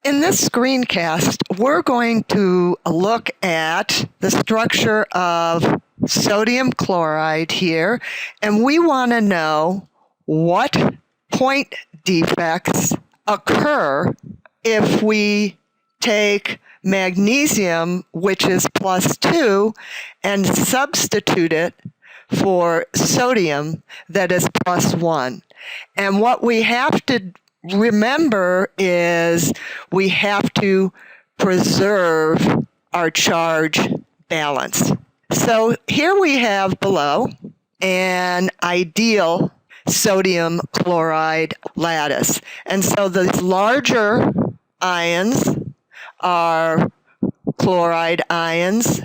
In this screencast, we're going to look at the structure of sodium chloride here, and we want to know what point defects occur if we take magnesium, which is +2, and substitute it for sodium that is +1. And what we have to remember is we have to preserve our charge balance. So here we have below an ideal sodium chloride lattice. And so the larger ions are chloride ions,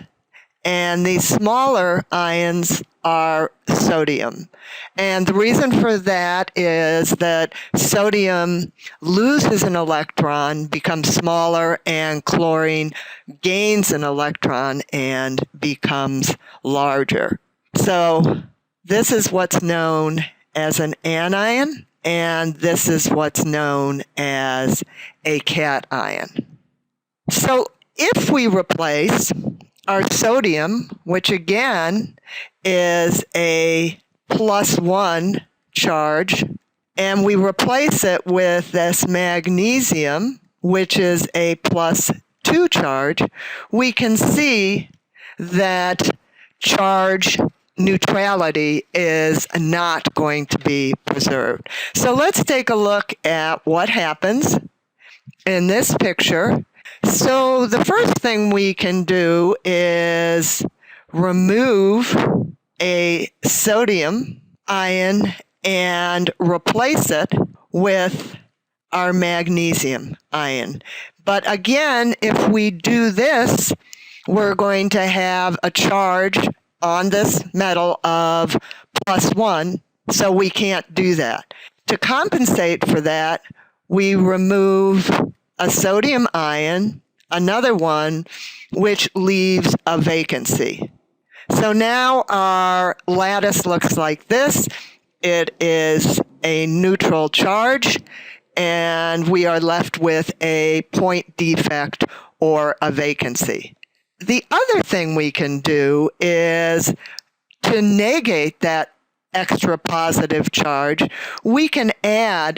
and these smaller ions are sodium. And the reason for that is that sodium loses an electron, becomes smaller, and chlorine gains an electron and becomes larger. So this is what's known as an anion, and this is what's known as a cation. So if we replace our sodium, which again is a +1 charge, and we replace it with this magnesium, which is a +2 charge, we can see that charge neutrality is not going to be preserved. So let's take a look at what happens in this picture. So the first thing we can do is remove a sodium ion and replace it with our magnesium ion. But again, if we do this, we're going to have a charge on this metal of +1, so we can't do that. To compensate for that, we remove a sodium ion, another one, which leaves a vacancy. So now our lattice looks like this. It is a neutral charge, and we are left with a point defect or a vacancy. The other thing we can do is to negate that extra positive charge, we can add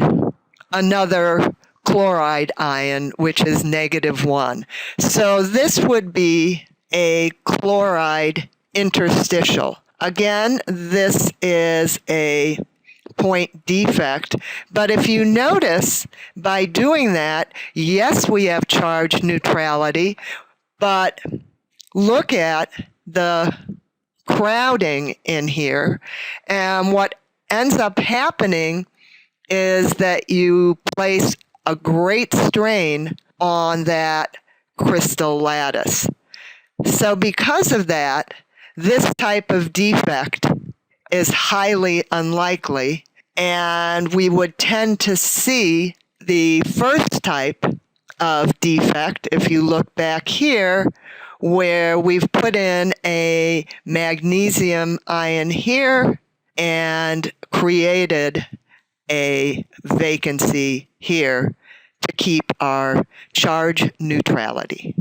another chloride ion, which is -1. So this would be a chloride interstitial. Again, this is a point defect, but if you notice, by doing that, yes, we have charge neutrality, but look at the crowding in here, and what ends up happening is that you place a great strain on that crystal lattice. So because of that, this type of defect is highly unlikely, and we would tend to see the first type of defect, if you look back here, where we've put in a magnesium ion here and created a vacancy here to keep our charge neutrality.